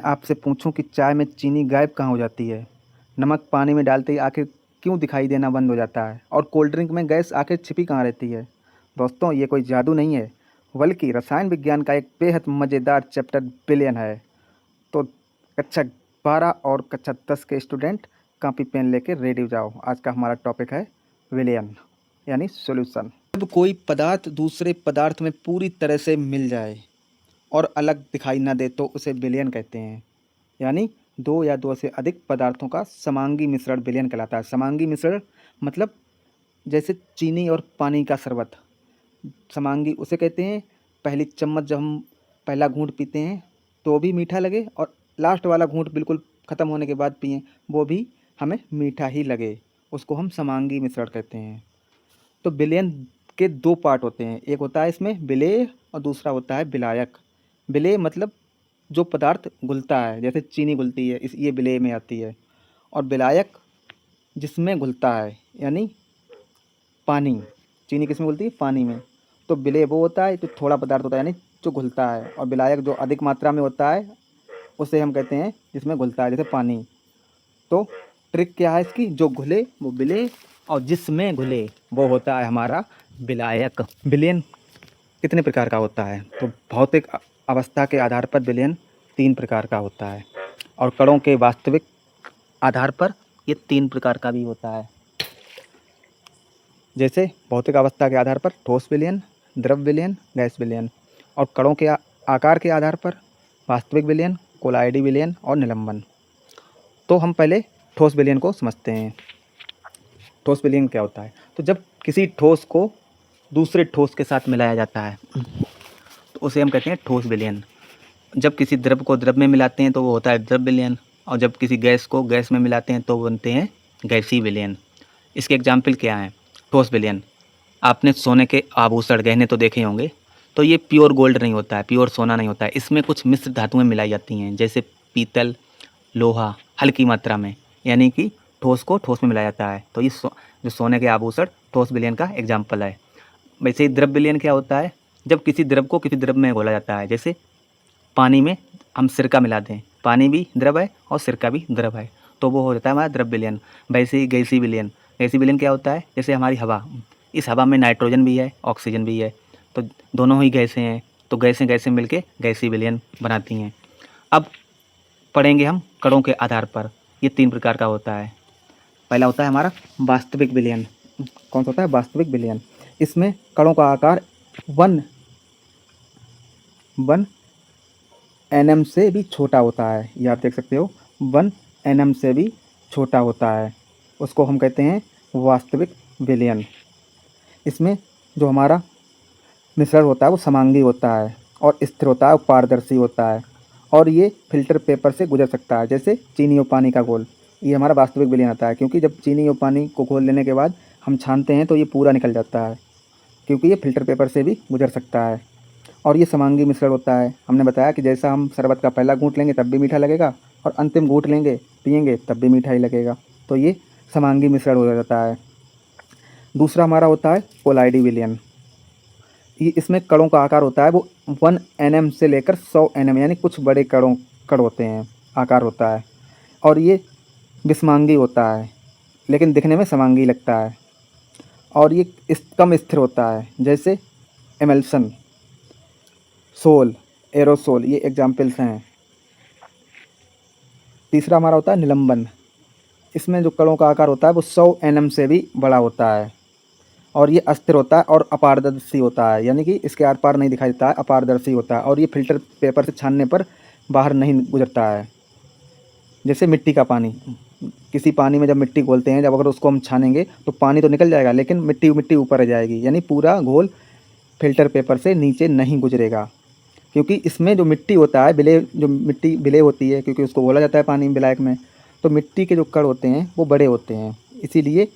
आपसे पूछूं कि चाय में चीनी गायब कहाँ हो जाती है, नमक पानी में डालते ही आखिर क्यों दिखाई देना बंद हो जाता है और कोल्ड ड्रिंक में गैस आखिर छिपी कहाँ रहती है। दोस्तों, ये कोई जादू नहीं है, बल्कि रसायन विज्ञान का एक बेहद मज़ेदार चैप्टर बिलियन है। तो कक्षा 12 और कक्षा 10 के स्टूडेंट कॉपी पेन लेके रेडी हो जाओ। आज का हमारा टॉपिक है विलियन यानी सॉल्यूशन। जब कोई पदार्थ दूसरे पदार्थ में पूरी तरह से मिल जाए और अलग दिखाई न दे तो उसे विलयन कहते हैं। यानी दो या दो से अधिक पदार्थों का समांगी मिश्रण विलयन कहलाता है। समांगी मिश्रण मतलब जैसे चीनी और पानी का शरबत, समांगी उसे कहते हैं। पहली चम्मच जब हम पहला घूंट पीते हैं तो भी मीठा लगे और लास्ट वाला घूंट बिल्कुल ख़त्म होने के बाद पिएं वो भी हमें मीठा ही लगे, उसको हम समांगी मिश्रण कहते हैं। तो विलयन के दो पार्ट होते हैं, एक होता है इसमें विलेय और दूसरा होता है विलायक। विलेय मतलब जो पदार्थ घुलता है, जैसे चीनी घुलती है, इस ये विलेय में आती है। और विलायक जिसमें घुलता है, यानी पानी। चीनी किस में घुलती है? पानी में। तो विलेय वो होता है जो थोड़ा पदार्थ होता है, यानी जो घुलता है, और विलायक जो अधिक मात्रा में होता है उसे हम कहते हैं जिसमें घुलता है, जैसे पानी। तो ट्रिक क्या है इसकी? जो घुले वो विलेय और जिसमें घुले वो होता है हमारा विलायक। विलयन कितने प्रकार का होता है? तो भौतिक अवस्था के आधार पर विलयन 3 प्रकार का होता है और कणों के वास्तविक आधार पर ये 3 प्रकार का भी होता है। जैसे भौतिक अवस्था के आधार पर ठोस विलयन, द्रव विलयन, गैस विलयन, और कणों के आकार के आधार पर वास्तविक विलयन, कोलाइडी विलयन और निलंबन। तो हम पहले ठोस विलयन को समझते हैं। ठोस विलयन क्या होता है? तो जब किसी ठोस को दूसरे ठोस के साथ मिलाया जाता है तो उसे हम कहते हैं ठोस विलयन। जब किसी द्रव को द्रव में मिलाते हैं तो वो होता है द्रव विलयन, और जब किसी गैस को गैस में मिलाते हैं तो बनते हैं गैसीय विलयन। इसके एग्जाम्पल क्या हैं? ठोस विलयन, आपने सोने के आभूषण गहने तो देखे होंगे, तो ये प्योर गोल्ड नहीं होता है, प्योर सोना नहीं होता है, इसमें कुछ मिश्र धातुएं मिलाई जाती हैं, जैसे पीतल, लोहा, हल्की मात्रा में, यानी कि ठोस को ठोस में मिलाया जाता है। तो ये जो सोने के आभूषण ठोस विलयन का एग्जाम्पल है। वैसे ही द्रव विलयन क्या होता है? जब किसी द्रव को किसी द्रव में घोला जाता है, जैसे पानी में हम सिरका मिला दें, पानी भी द्रव है और सिरका भी द्रव है, तो वो हो जाता है हमारा द्रव विलयन। वैसे ही गैसीय विलयन, गैसीय विलयन क्या होता है? जैसे हमारी हवा, इस हवा में नाइट्रोजन भी है, ऑक्सीजन भी है, तो दोनों ही गैसें हैं, तो गैसें गैसें मिलके गैसीय विलयन बनाती हैं। अब पढ़ेंगे हम कणों के आधार पर, ये 3 प्रकार का होता है। पहला होता है हमारा वास्तविक विलयन। कौन सा होता है? वास्तविक विलयन। इसमें कणों का आकार 1 nm से भी छोटा होता है। ये आप देख सकते हो, 1 nm से भी छोटा होता है, उसको हम कहते हैं वास्तविक विलयन। इसमें जो हमारा मिश्रण होता है वो समांगी होता है और स्थिर होता है और पारदर्शी होता है, और ये फिल्टर पेपर से गुजर सकता है, जैसे चीनी और पानी का घोल। ये हमारा वास्तविक विलयन आता है, क्योंकि जब चीनी और पानी को घोल लेने के बाद हम छानते हैं तो ये पूरा निकल जाता है, क्योंकि ये फिल्टर पेपर से भी गुजर सकता है। और ये समांगी मिश्रण होता है। हमने बताया कि जैसा हम शरबत का पहला घूंट लेंगे तब भी मीठा लगेगा, और अंतिम घूंट लेंगे पिएंगे तब भी मीठा ही लगेगा, तो ये समांगी मिश्रण हो जाता है। दूसरा हमारा होता है कोलाइडी विलयन। ये इसमें कणों का आकार होता है वो 1 nm से लेकर 100 nm, यानी कुछ बड़े कण होते हैं, आकार होता है, और ये विषमांगी होता है लेकिन दिखने में समांगी लगता है, और ये कम स्थिर होता है, जैसे एमल्सन, सोल, एरोसोल, ये एग्जाम्पल्स हैं। तीसरा हमारा होता है निलंबन। इसमें जो कणों का आकार होता है वो 100 nm से भी बड़ा होता है, और ये अस्थिर होता है और अपारदर्शी होता है, यानी कि इसके आर पार नहीं दिखाई देता है, अपारदर्शी होता है, और ये फिल्टर पेपर से छानने पर बाहर नहीं गुजरता है। जैसे मिट्टी का पानी, किसी पानी में जब मिट्टी घोलते हैं, जब अगर उसको हम छानेंगे तो पानी तो निकल जाएगा, लेकिन मिट्टी मिट्टी ऊपर रह जाएगी, यानी पूरा घोल फिल्टर पेपर से नीचे नहीं गुजरेगा, क्योंकि इसमें जो मिट्टी होता है, विलेय, जो मिट्टी विलेय होती है, क्योंकि उसको घोला जाता है पानी विलायक में, तो मिट्टी के जो कण होते हैं वो बड़े होते हैं, इसीलिए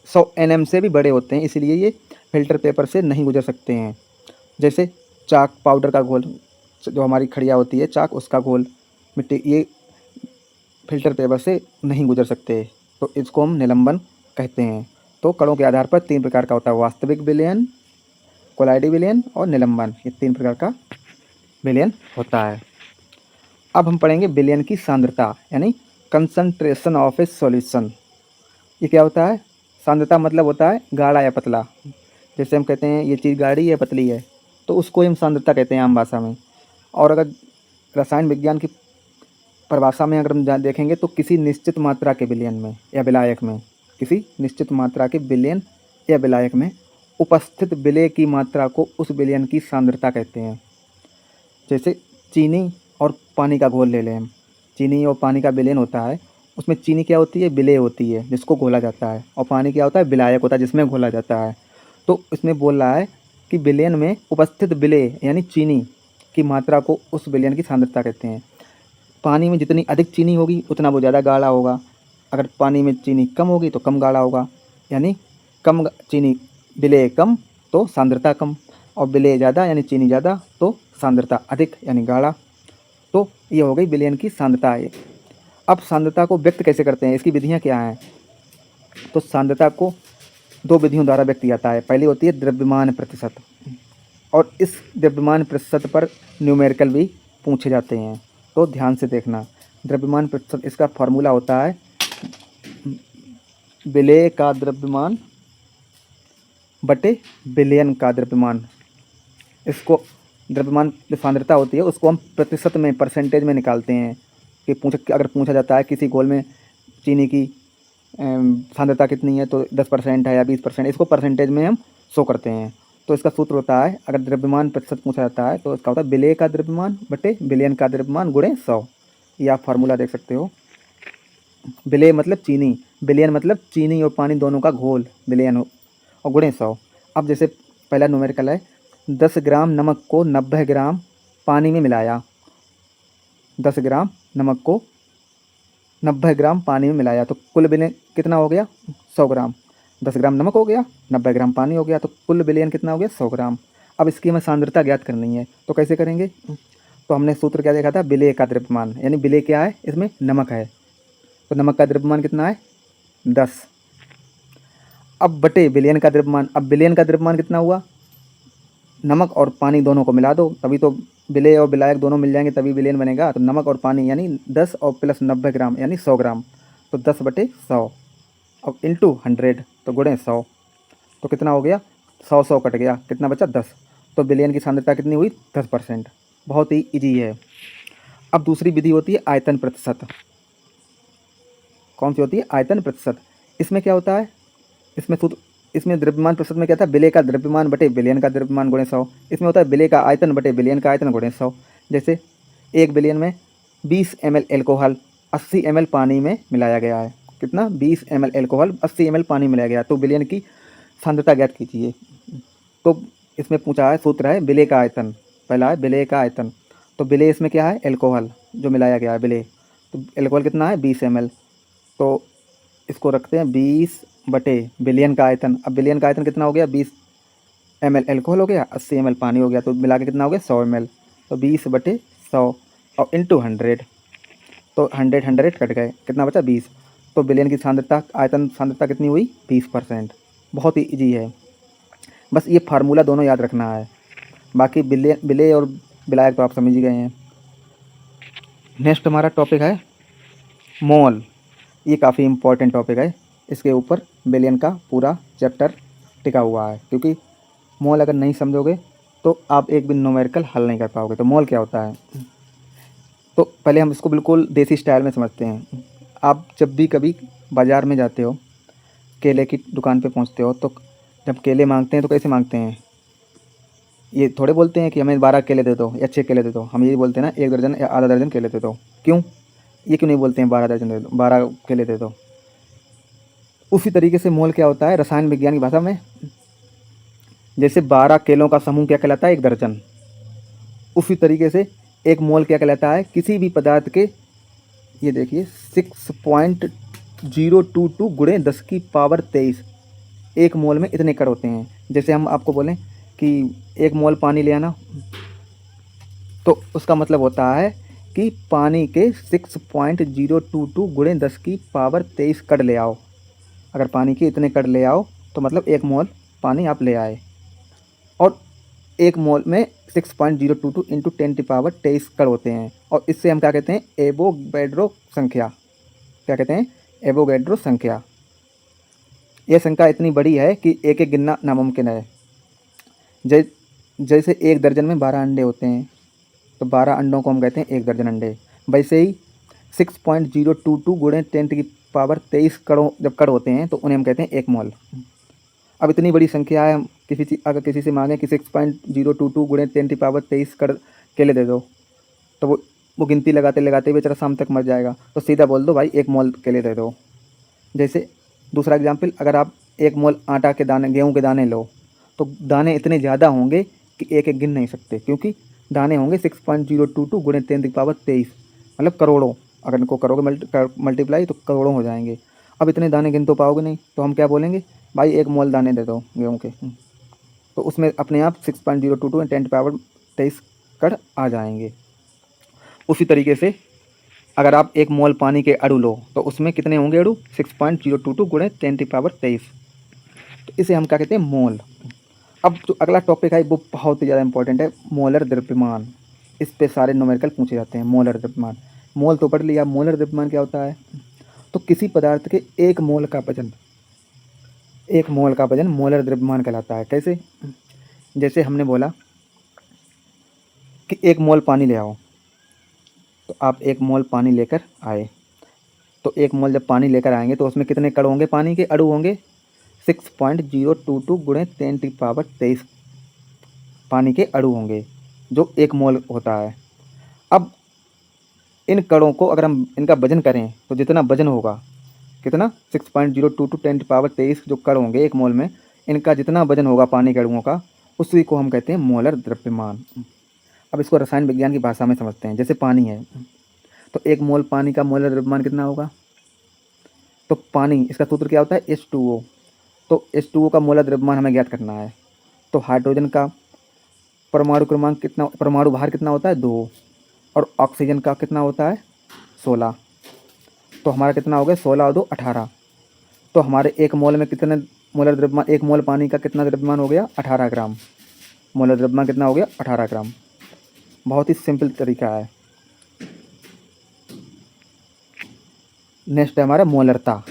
100 nm से भी बड़े होते हैं, इसीलिए ये फिल्टर पेपर से नहीं गुजर सकते हैं। जैसे चाक पाउडर का घोल, जो हमारी खड़िया होती है चाक, उसका घोल, मिट्टी, ये फिल्टर पेपर से नहीं गुजर सकते, तो इसको हम निलंबन कहते हैं। तो कणों के आधार पर 3 प्रकार का होता है, वास्तविक विलयन, कोलाइडी विलयन और निलंबन, ये 3 प्रकार का विलयन होता है। अब हम पढ़ेंगे विलयन की सांद्रता यानी कंसंट्रेशन ऑफ ए सॉल्यूशन। ये क्या होता है? सांद्रता मतलब होता है गाढ़ा या पतला। जैसे हम कहते हैं ये चीज़ गाढ़ी है पतली है, तो उसको हम सांद्रता कहते हैं आम भाषा में। और अगर रसायन विज्ञान की परिभाषा में अगर हम देखेंगे तो किसी निश्चित मात्रा के विलयन में या विलायक में, किसी निश्चित मात्रा के विलयन या विलायक में उपस्थित विलेय की मात्रा को उस विलयन की सांद्रता कहते हैं। जैसे चीनी और पानी का घोल ले लें हम। चीनी और पानी का विलयन होता है, उसमें चीनी क्या होती है? विलेय होती है जिसको घोला जाता है, और पानी क्या होता है? विलायक होता है जिसमें घोला जाता है। तो इसमें बोल रहा है कि विलयन में उपस्थित विलेय यानी चीनी की मात्रा को उस विलयन की सांद्रता कहते हैं। पानी में जितनी अधिक चीनी होगी उतना वो ज़्यादा गाढ़ा होगा, अगर पानी में चीनी कम होगी तो कम गाढ़ा होगा। यानी कम चीनी विलेय कम तो सांद्रता कम, और विलेय ज़्यादा यानी चीनी ज़्यादा तो सांद्रता अधिक यानी गाढ़ा। तो ये हो गई विलयन की सांद्रता है। अब सांद्रता को व्यक्त कैसे करते हैं, इसकी विधियाँ क्या हैं? तो सांद्रता को दो विधियों द्वारा व्यक्त किया जाता है। पहली होती है द्रव्यमान प्रतिशत, और इस द्रव्यमान प्रतिशत पर न्यूमेरिकल भी पूछे जाते हैं, तो ध्यान से देखना। द्रव्यमान प्रतिशत इसका फॉर्मूला होता है विलेय का द्रव्यमान बटे विलयन का द्रव्यमान। इसको द्रव्यमान जो सांद्रता होती है उसको हम प्रतिशत में परसेंटेज में निकालते हैं कि अगर पूछा जाता है किसी घोल में चीनी की सांद्रता कितनी है तो 10% है या 20%, इसको परसेंटेज में हम शो करते हैं। तो इसका सूत्र होता है, अगर द्रव्यमान प्रतिशत पूछा जाता है तो इसका होता है विलेय का द्रव्यमान बटे विलयन का द्रव्यमान गुणे 100। ये आप फार्मूला देख सकते हो। विलेय मतलब चीनी, विलयन मतलब चीनी और पानी दोनों का घोल विलयन और गुणे 100। अब जैसे पहला न्यूमेरिकल है 10 ग्राम नमक को 90 ग्राम पानी में मिलाया। 10 ग्राम नमक को 90 ग्राम पानी में मिलाया तो कुल विलयन कितना हो गया? 100 ग्राम। 10 ग्राम नमक हो गया, 90 ग्राम पानी हो गया, तो कुल विलयन कितना हो गया? 100 ग्राम। अब इसकी हमें सांद्रता ज्ञात करनी है, तो कैसे करेंगे? तो हमने सूत्र क्या देखा था? विलेय का द्रव्यमान, यानी विलेय क्या है? इसमें नमक है, तो नमक का द्रव्यमान कितना है? 10। अब बटे विलयन का द्रव्यमान, अब विलयन का द्रव्यमान कितना हुआ? नमक और पानी दोनों को मिला दो, तभी तो विलेय और विलायक दोनों मिल जाएंगे तभी विलयन बनेगा। तो नमक और पानी यानी 10 और प्लस 90 ग्राम यानी 100 ग्राम, तो 10 बटे 100 अब इंटू 100 तो गुणे 100, तो कितना हो गया? 100 कट गया, कितना बचा? 10। तो विलयन की सांद्रता कितनी हुई? 10%। बहुत ही ईजी है। अब दूसरी विधि होती है आयतन प्रतिशत। कौन सी होती है? आयतन प्रतिशत। इसमें क्या होता है? इसमें द्रव्यमान प्रतिशत में क्या था? विलेय का द्रव्यमान बटे विलयन का द्रव्यमान गुणे 100। इसमें होता है विलेय का आयतन बटे विलयन का आयतन गुणे 100। जैसे एक विलयन में 20 ml एल्कोहल 80 ml पानी में मिलाया गया है। कितना? 20 ml एल्कोहल 80 ml पानी में मिलाया गया, तो विलयन की सांद्रता ज्ञात कीजिए। तो इसमें पूछा है, सूत्र है विलेय का आयतन। पहला है विलेय का आयतन, तो विलेय इसमें क्या है? एल्कोहल जो मिलाया गया है विलेय, तो एल्कोहल कितना है? 20 ml, तो इसको रखते हैं 20 बटे विलयन का आयतन। अब विलयन का आयतन कितना हो गया? 20 ml एल्कोहल हो गया, 80 ml पानी हो गया, तो मिला के कितना हो गया? 100 ml, तो 20 बटे 100 और इंटू 100, तो 100 कट गए, कितना बचा? 20। तो विलयन की सांद्रता आयतन सांद्रता कितनी हुई? 20%। बहुत ही ईजी है, बस ये फार्मूला दोनों याद रखना है, बाकी विलेय और विलायक तो आप समझ ही गए हैं। नेक्स्ट हमारा टॉपिक है मोल। ये काफ़ी इम्पोर्टेंट टॉपिक है, इसके ऊपर विलयन का पूरा चैप्टर टिका हुआ है, क्योंकि मोल अगर नहीं समझोगे तो आप एक भी न्यूमेरिकल हल नहीं कर पाओगे। तो मोल क्या होता है? तो पहले हम इसको बिल्कुल देसी स्टाइल में समझते हैं। आप जब भी कभी बाज़ार में जाते हो, केले की दुकान पे पहुंचते हो, तो जब केले मांगते हैं तो कैसे मांगते हैं? ये थोड़े बोलते हैं कि हमें 12 केले दे दो या 6 केले दे दो, हम यही बोलते हैं ना 1 दर्जन या आधा दर्जन केले दे दो। क्यों? ये क्यों नहीं बोलते हैं 12 दर्जन दे दो, 12 केले दे दो? उसी तरीके से मोल क्या होता है रसायन विज्ञान की भाषा में? जैसे 12 केलों का समूह क्या कहलाता है? 1 दर्जन। उसी तरीके से एक मोल क्या कहलाता है? किसी भी पदार्थ के, ये देखिए 6.022 गुणे 10⁻23, एक मोल में इतने कण होते हैं। जैसे हम आपको बोलें कि 1 मोल पानी ले आना, तो उसका मतलब होता है कि पानी के 6.022 गुणे 10⁻23 कण ले आओ। अगर पानी के इतने कण ले आओ तो मतलब 1 मोल पानी आप ले आए। और एक मोल में 6.022 इंटू 10⁻23 कण होते हैं। और इससे हम क्या कहते हैं, एवोगैड्रो संख्या। क्या कहते हैं, एवोगैड्रो संख्या। यह संख्या इतनी बड़ी है कि एक एक गिनना नामुमकिन है। जैसे एक दर्जन में 12 अंडे होते हैं, तो 12 अंडों को हम कहते हैं एक दर्जन अंडे। वैसे ही 6.022 गुणे 10⁻23 कणों जब कण होते हैं तो उन्हें हम कहते हैं एक मोल। अब इतनी बड़ी संख्या है, हम अगर किसी से मांगें कि 6.022 गुणे 10⁻23 कण केले दे दो, तो वो गिनती लगाते लगाते बेचारा शाम तक मर जाएगा। तो सीधा बोल दो भाई एक मोल केले दे दो। जैसे दूसरा एग्जाम्पल, अगर आप एक मोल आटा के दाने, गेहूँ के दाने लो, तो दाने इतने ज़्यादा होंगे कि एक एक गिन नहीं सकते, क्योंकि दाने होंगे 6.022 गुणे 10⁻23, मतलब करोड़ों। अगर इनको करोगे मल्टीप्लाई तो करोड़ों हो जाएंगे। अब इतने दाने गिन तो पाओगे नहीं, तो हम क्या बोलेंगे, भाई एक मोल दाने दे दो गेहूँ के। तो उसमें अपने आप 6.022 एंड 10⁻23 कण आ जाएंगे। उसी तरीके से अगर आप एक मोल पानी के अणु लो, तो उसमें कितने होंगे अणु, 6.022 गुणे 10⁻23। तो इसे हम क्या कहते हैं, मोल। अब जो अगला टॉपिक है वो बहुत ही ज़्यादा इंपॉर्टेंट है, मोलर द्रव्यमान। इस पे सारे न्यूमेरिकल पूछे जाते हैं। मोलर द्रव्यमान, मोल तो पढ़ लिया, मोलर द्रव्यमान क्या होता है। तो किसी पदार्थ के एक मोल का वजन मोलर द्रव्यमान कहलाता है। कैसे, जैसे हमने बोला कि एक मोल पानी ले आओ, तो आप एक मोल पानी लेकर आए, तो एक मोल जब पानी लेकर आएंगे तो उसमें कितने कण होंगे, पानी के अणु होंगे 6.022 गुणे 10⁻23 पानी के अणु होंगे, जो एक मोल होता है। अब इन कणों को अगर हम इनका वजन करें तो जितना वजन होगा, कितना, 6.022 10⁻23 जो कण होंगे एक मोल में, इनका जितना वजन होगा पानी के अणुओं का, उसी को हम कहते हैं मोलर द्रव्यमान। अब इसको रसायन विज्ञान की भाषा में समझते हैं। जैसे पानी है, तो एक मोल पानी का मोलर द्रव्यमान कितना होगा, तो पानी, इसका सूत्र क्या होता है, H2O। तो H2O का मोलर द्रव्यमान हमें ज्ञात करना है। तो हाइड्रोजन का परमाणु क्रमांक कितना, परमाणु भार कितना होता है, 2, और ऑक्सीजन का कितना होता है, 16। तो हमारा कितना हो गया, 16 और 2 18। तो हमारे एक मोल में कितने मोलर द्रव्यमान, एक मोल पानी का कितना द्रव्यमान हो गया, 18 ग्राम। मोलर द्रव्यमान कितना हो गया, 18 ग्राम। बहुत ही सिंपल तरीका है। नेक्स्ट है हमारा मोलरता।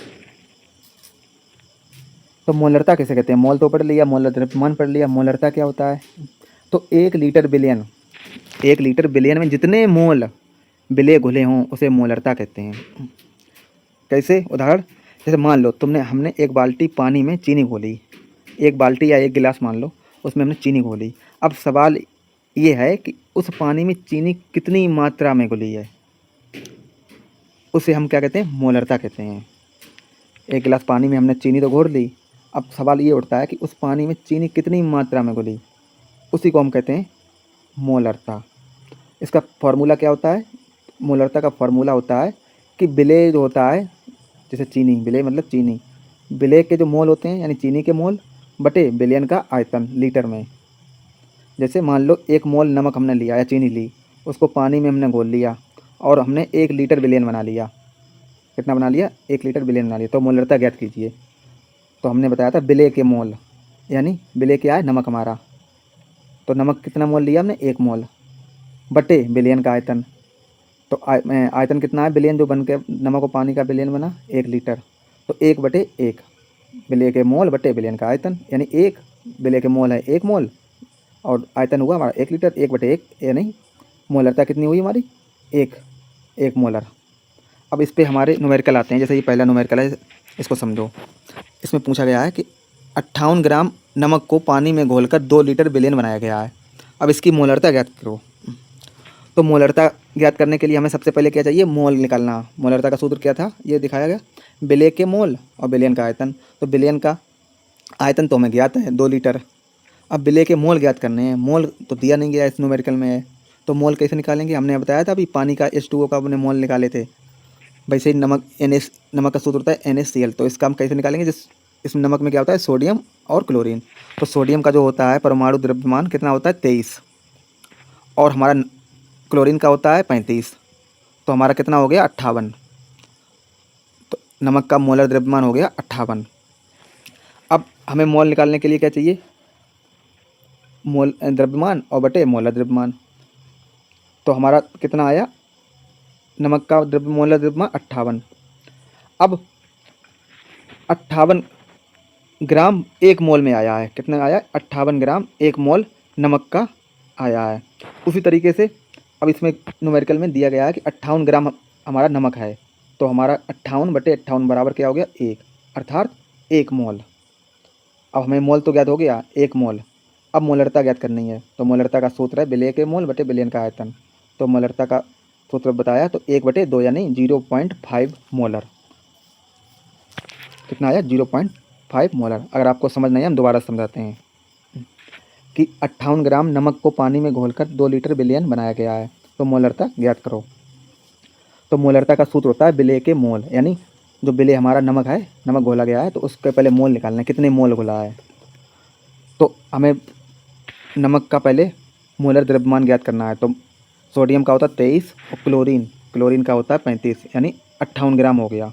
तो मोलरता किसे कहते हैं, मोल तो पढ़ लिया, मोलर द्रव्यमान पढ़ लिया, मोलरता क्या होता है। तो 1 लीटर बिलियन में जितने मोल विलय घुले हों उसे मोलरता कहते हैं। कैसे, उदाहरण, जैसे मान लो हमने एक बाल्टी पानी में चीनी घोली, एक बाल्टी या एक गिलास मान लो, उसमें हमने चीनी घोली। अब सवाल ये है कि उस पानी में चीनी कितनी मात्रा में घुली है, उसे हम क्या कहते हैं, मोलरता कहते हैं। एक गिलास पानी में हमने चीनी तो घोर ली, अब सवाल ये उठता है कि उस पानी में चीनी कितनी मात्रा में घुली, उसी को हम कहते हैं मोलरता। इसका फार्मूला क्या होता है, मोलरता का फार्मूला होता है कि विलेय जो होता है, जैसे चीनी, विलेय मतलब चीनी, विलेय के जो मोल होते हैं यानी चीनी के मोल बटे बिलियन का आयतन लीटर में। जैसे मान लो 1 मोल नमक हमने लिया या चीनी ली, उसको पानी में हमने घोल लिया और हमने 1 लीटर बिलियन बना लिया। कितना बना लिया, 1 लीटर बिलियन बना लिया। तो मोलरता ज्ञात कीजिए। तो हमने बताया था विलेय के मोल, यानी विलेय क्या है, नमक हमारा। तो नमक कितना मोल लिया हमने, 1 मोल बटे बिलियन का आयतन। तो आयतन कितना है, बिलियन जो बन के नमक और पानी का बिलियन बना 1 लीटर। तो 1/1 विलेय के मोल बटे बिलियन का आयतन, यानी 1 विलेय के मोल है 1 मोल और आयतन हुआ हमारा 1 लीटर। 1/1 यानी मोलरता कितनी हुई हमारी, 1 मोलर। अब इस पे हमारे न्यूमेरिकल आते हैं। जैसे ये पहला न्यूमेरिकल है, इसको समझो। इसमें पूछा गया है कि 58 ग्राम नमक को पानी में घोलकर 2 लीटर बिलियन बनाया गया है। अब इसकी मोलरता ज्ञात करो। तो मोलरता ज्ञात करने के लिए हमें सबसे पहले क्या चाहिए, मोल निकालना। मोलरता का सूत्र क्या था, ये दिखाया गया, विलेय के मोल और बिलियन का आयतन। तो बिलियन का आयतन तो हमें ज्ञात है 2 लीटर। अब विलेय के मोल ज्ञात करने हैं, मोल तो दिया नहीं गया इस न्यूमेरिकल में है, तो मोल कैसे निकालेंगे, हमने बताया था अभी पानी का H2O का अपने मोल निकाले थे। वैसे ही नमक का सूत्र होता है NaCl। तो इसका हम कैसे निकालेंगे, इस नमक में क्या होता है, सोडियम और क्लोरीन। तो सोडियम का जो होता है परमाणु द्रव्यमान कितना होता है, 23, और हमारा क्लोरीन का होता है 35। तो हमारा कितना हो गया, 58। तो नमक का मोलर द्रव्यमान हो गया 58। अब हमें मोल निकालने के लिए क्या चाहिए, मोल द्रव्यमान और बटे मोलर द्रव्यमान। तो हमारा कितना आया नमक का मोलर द्रव्यमान 58। अब 58 ग्राम एक मोल में आया है। कितना आया 58 ग्राम एक मोल नमक का आया है। उसी तरीके से अब इसमें न्यूमेरिकल में दिया गया है कि 58 ग्राम हमारा नमक है, तो हमारा 58/58 बराबर क्या हो गया 1, अर्थात 1 मोल। अब हमें मोल तो ज्ञात हो गया 1 मोल। अब मोलरता ज्ञात करनी है, तो मोलरता का सूत्र है विलेय के मोल बटे विलयन का आयतन। तो मोलरता का सूत्र बताया तो 1/2 यानी 0.5 मोलर। कितना आया 0.5 मोलर। अगर आपको समझ नहीं है हम दोबारा समझाते हैं कि 58 ग्राम नमक को पानी में घोलकर 2 लीटर विलयन बनाया गया है, तो मोलरता ज्ञात करो। तो मोलरता का सूत्र होता है विलेय के मोल, यानी जो विलेय हमारा नमक है, नमक घोला गया है तो उसके पहले मोल निकालना है, कितने मोल घोला है। तो हमें नमक का पहले मोलर द्रव्यमान ज्ञात करना है। तो सोडियम का होता है 23 और क्लोरीन का होता है 35, यानी 58 ग्राम हो गया।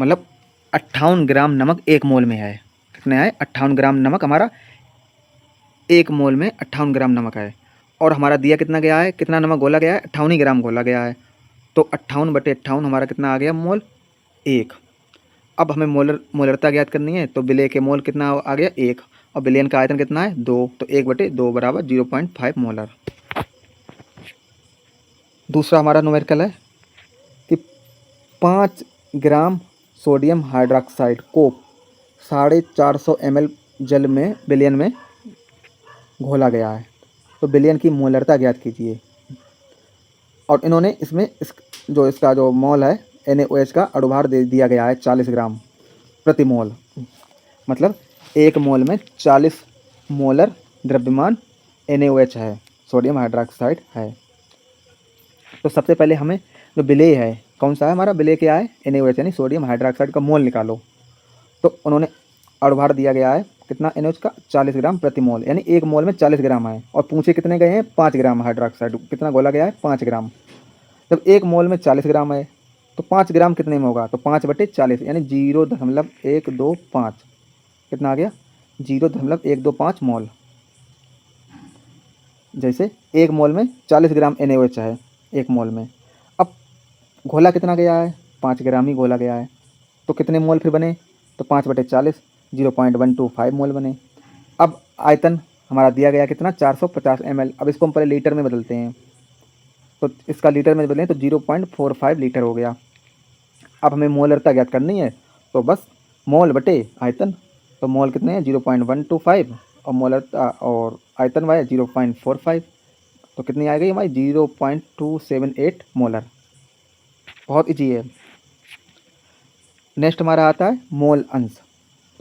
मतलब 58 ग्राम नमक 1 मोल में है। कितने है 58 ग्राम नमक हमारा 1 मोल में 58 ग्राम नमक है। और हमारा दिया कितना गया है, कितना नमक घोला गया है 58 ही ग्राम घोला गया है। तो 58/58 हमारा कितना आ गया मोल 1। अब हमें मोलरता ज्ञात करनी है, तो विलेय के मोल कितना आ गया 1 और विलयन का आयतन कितना है 2, तो 1/2 बराबर 0.5 मोलर। दूसरा हमारा न्यूमेरिकल है कि 5 ग्राम सोडियम हाइड्रोक्साइड को 450 ml जल में विलयन में घोला गया है, तो विलयन की मोलरता ज्ञात कीजिए। और इन्होंने इसमें इसका जो मोल है NaOH का अणुभार दे दिया गया है 40 ग्राम प्रति मोल। मतलब 1 मोल में 40 मोलर द्रव्यमान NaOH है, सोडियम हाइड्रोक्साइड है। तो सबसे पहले हमें जो विलेय है कौन सा है हमारा विलेय क्या है NaOH, यानी सोडियम हाइड्रोक्साइड का मोल निकालो। तो उन्होंने अणुभार दिया गया है कितना NaOH का 40 ग्राम प्रति मोल, यानी 1 मोल में 40 ग्राम है। और पूछे कितने गए हैं 5 ग्राम हाइड्रोक्साइड कितना घोला गया है 5 ग्राम। जब 1 मोल में 40 ग्राम है तो 5 ग्राम कितने में होगा, तो 5/40 यानी 0.125। कितना आ गया 0.125 मोल। जैसे 1 मोल में 40 ग्राम NaOH है 1 मोल में। अब घोला कितना गया है 5 ग्राम ही घोला गया है, तो कितने मोल फिर बने, तो 5/40 0.125 मोल बने। अब आयतन हमारा दिया गया कितना 450 ml। अब इसको हम पहले लीटर में बदलते हैं, तो इसका लीटर में बदलें तो 0.45 लीटर हो गया। अब हमें मोलरता ज्ञात करनी है, तो बस मोल बटे आयतन। तो मोल कितने हैं 0.125 और मोलरता और आयतन वाया 0.45, तो कितनी आ गई हमारी 0.278 मोलर। बहुत ईजी है। नेक्स्ट हमारा आता है मोल अंश।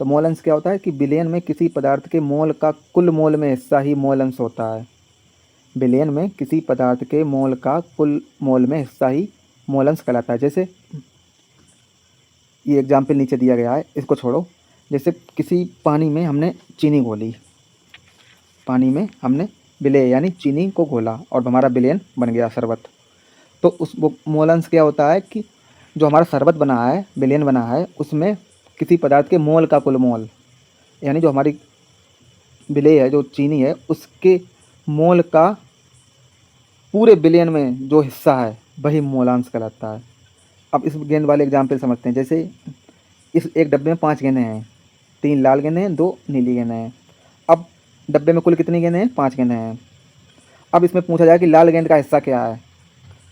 तो मोल अंश क्या होता है कि विलयन में किसी पदार्थ के मोल का कुल मोल में हिस्सा ही मोल अंश होता है। विलयन में किसी पदार्थ के मोल का कुल मोल में हिस्सा ही मोल अंश कहलाता है। जैसे ये एग्जाम्पल नीचे दिया गया है, इसको छोड़ो। जैसे किसी पानी में हमने चीनी घोली, पानी में हमने विलेय यानी चीनी को घोला और हमारा विलयन बन गया शरबत। तो उस मोल अंश क्या होता है कि जो हमारा शरबत बना है विलयन बना है उसमें किसी पदार्थ के मोल का कुल मोल, यानी जो हमारी विलेय है जो चीनी है उसके मोल का पूरे विलयन में जो हिस्सा है वही मोलांश कहलाता है। अब इस गेंद वाले एग्जाम्पल समझते हैं। जैसे इस एक डब्बे में 5 गेंदें हैं, 3 लाल गेंदें हैं, 2 नीली गेंदें हैं। अब डब्बे में कुल कितनी गेंदें हैं 5 गेंदें हैं। अब इसमें पूछा जाए कि लाल गेंद का हिस्सा क्या है,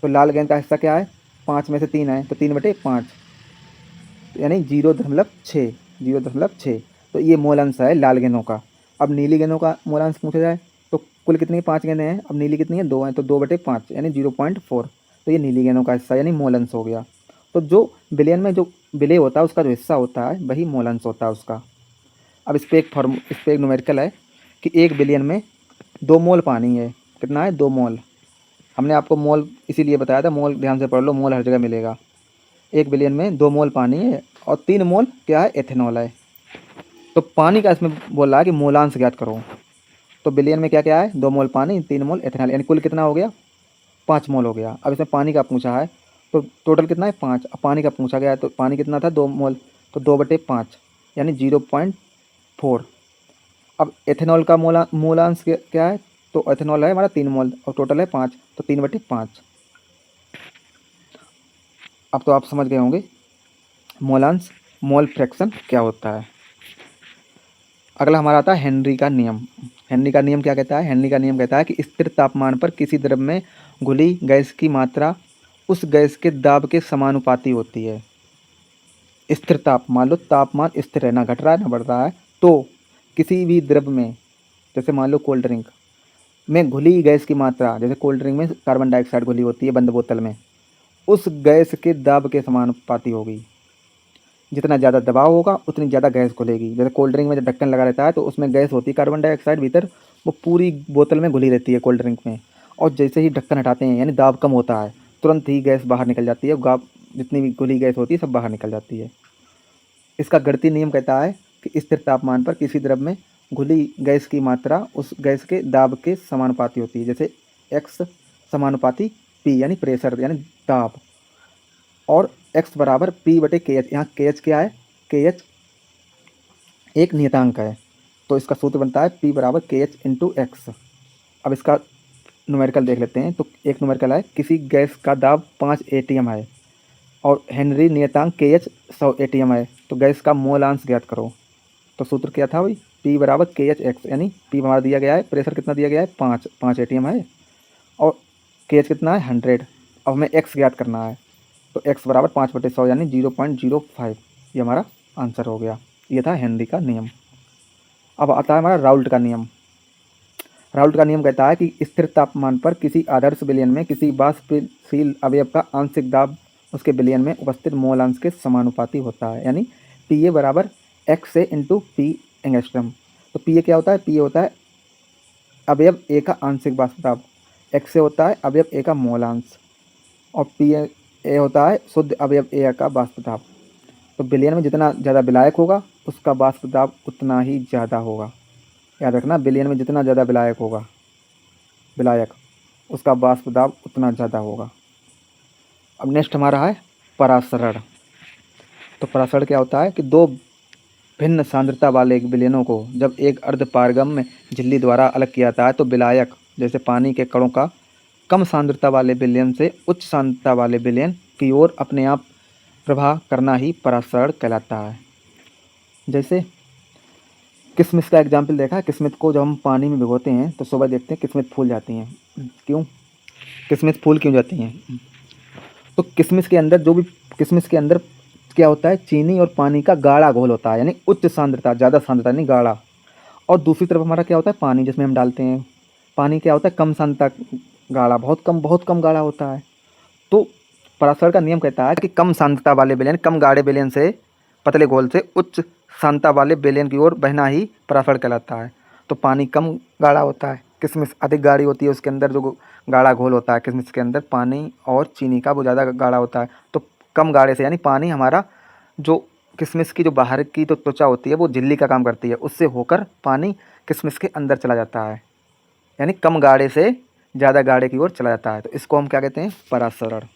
तो लाल गेंद का हिस्सा क्या है 5 में से 3 है, तो 3/5 यानी 0.6। तो ये मोलांश है लाल गेंदों का। अब नीली गेंदों का मोलांश पूछा जाए तो कुल कितनी 5 गेंदें हैं, अब नीली कितनी है 2 हैं, तो 2/5 यानी 0.4। तो ये नीली गेंदों का हिस्सा यानी मोलांश हो गया। तो जो विलयन में जो विलेय होता है उसका जो हिस्सा होता है वही मोलांश होता है उसका। अब इस पर एक न्यूमेरिकल है कि 1 बिलियन में 2 मोल पानी है। कितना है 2 मोल। हमने आपको मोल इसीलिए बताया था, मोल ध्यान से पढ़ लो, मोल हर जगह मिलेगा। 1 बिलियन में 2 मोल पानी है और 3 मोल क्या है एथेनॉल है। तो पानी का इसमें बोल रहा है कि मोलांश ज्ञात करो। तो बिलियन में क्या क्या है 2 मोल पानी 3 मोल एथेनॉल, यानी कुल कितना हो गया 5 मोल हो गया। अब इसमें पानी का पूछा है तो टोटल कितना है 5। अब पानी का पूछा गया है तो पानी कितना था 2 मोल, तो 2/5 यानी 0.4। अब एथेनॉल का मोलांश क्या है, तो एथेनॉल है हमारा 3 मोल और टोटल है 5, तो 3/5। अब तो आप समझ गए होंगे मोलांश मोल फ्रैक्शन क्या होता है। अगला हमारा आता है हेनरी का नियम। हेनरी का नियम क्या कहता है? हेनरी का नियम कहता है कि स्थिर तापमान पर किसी द्रव में घुली गैस की मात्रा उस गैस के दाब के समानुपाती होती है। स्थिर मान लो तापमान स्थिर है, ना घट रहा है ना बढ़ रहा है, तो किसी भी द्रव में, जैसे मान लो कोल्ड ड्रिंक में घुली गैस की मात्रा, जैसे कोल्ड ड्रिंक में कार्बन डाइऑक्साइड घुली होती है बंद बोतल में, उस गैस के दाब के समानुपाती होगी। जितना ज़्यादा दबाव होगा उतनी ज़्यादा गैस घुलेगी। जैसे कोल्ड ड्रिंक में जब ढक्कन लगा रहता है तो उसमें गैस होती है कार्बन डाइऑक्साइड भीतर, वो पूरी बोतल में घुली रहती है कोल्ड ड्रिंक में। और जैसे ही ढक्कन हटाते हैं यानी दाब कम होता है, तुरंत ही गैस बाहर निकल जाती है। जितनी भी घुली गैस होती है सब बाहर निकल जाती है। इसका गणितीय नियम कहता है कि स्थिर तापमान पर किसी द्रव में घुली गैस की मात्रा उस गैस के दाब के समानुपाती होती है। जैसे एक्स समानुपाती पी यानी प्रेशर यानी दाब, और एक्स बराबर पी बटे के एच। यहाँ के एच क्या है? के एच एक नियतांक है, तो इसका सूत्र बनता है पी बराबर के एच इंटू एक्स। अब इसका न्यूमेरिकल देख लेते हैं। तो एक न्यूमेरिकल है, किसी गैस का दाब 5 atm है और हेनरी नियतांक के एच 100 atm है, तो गैस का मोलांश ज्ञात करो। तो सूत्र क्या था भाई? पी बराबर के एच एक्स, यानी पी हमारा दिया गया है, प्रेशर कितना दिया गया है? 5 atm है, और के एच कितना है? 100। अब हमें एक्स ज्ञात करना है, तो एक्स बराबर 5/100 यानी 0.05। ये हमारा आंसर हो गया। ये था हेनरी का नियम। अब आता है हमारा राउल्ट का नियम। राउल्ट का नियम कहता है कि स्थिर तापमान पर किसी आदर्श विलयन में किसी वाष्पशील अवयव का आंशिक दाब उसके विलयन में उपस्थित मोल अंश के समानुपाती होता है। यानी पी ए बराबर एक्स से इंटू पी एंगस्ट्रम। तो पी ए क्या होता है? पी ए होता है अवयव ए का आंशिक वाष्प दाब, एक्स से होता है अवयव ए का मोलांश, और पी ए होता है शुद्ध अवयव ए का वाष्प दाब। तो विलयन में जितना ज़्यादा विलायक होगा उसका वाष्प दाब उतना ही ज़्यादा होगा। याद रखना, विलयन में जितना ज़्यादा विलायक होगा, विलायक, उसका वाष्प दाब उतना ज़्यादा होगा। अब नेक्स्ट हमारा है परासरण। तो परासरण क्या होता है कि दो भिन्न सांद्रता वाले विलयनों को जब एक अर्धपारगम्य झिल्ली द्वारा अलग किया जाता है तो विलायक जैसे पानी के कणों का कम सांद्रता वाले विलयन से उच्च सांद्रता वाले विलयन की ओर अपने आप प्रवाह करना ही परासरण कहलाता है। जैसे किशमिश का एग्जाम्पल देखा है। किशमिश को जब हम पानी में भिगोते हैं तो सुबह देखते हैं किशमिश फूल जाती हैं। क्यों किशमिश फूल क्यों जाती हैं? तो किशमिश के अंदर क्या होता है? चीनी और पानी का गाढ़ा घोल होता है, यानी उच्च सांद्रता, ज़्यादा सांद्रता नहीं, गाढ़ा। और दूसरी तरफ हमारा क्या होता है? पानी जिसमें हम डालते हैं, पानी क्या होता है? कम सांद्रता, गाढ़ा, बहुत कम गाढ़ा होता है। तो परासरण का नियम कहता है कि कम सांद्रता वाले विलयन कम गाढ़े विलयन से, पतले घोल से उच्च सांद्रता वाले विलयन की ओर बहना ही परासरण कहलाता है। तो पानी कम गाढ़ा होता है, किशमिश अधिक गाढ़ी होती है, उसके अंदर जो गाढ़ा घोल होता है किशमिश के अंदर पानी और चीनी का वो ज़्यादा गाढ़ा होता है। तो कम गाढ़े से यानी पानी हमारा जो किशमिश की जो बाहर की तो त्वचा होती है वो झिल्ली का काम करती है, उससे होकर पानी किशमिश के अंदर चला जाता है, यानी कम गाढ़े से ज़्यादा गाढ़े की ओर चला जाता है। तो इसको हम क्या कहते हैं? परासरण।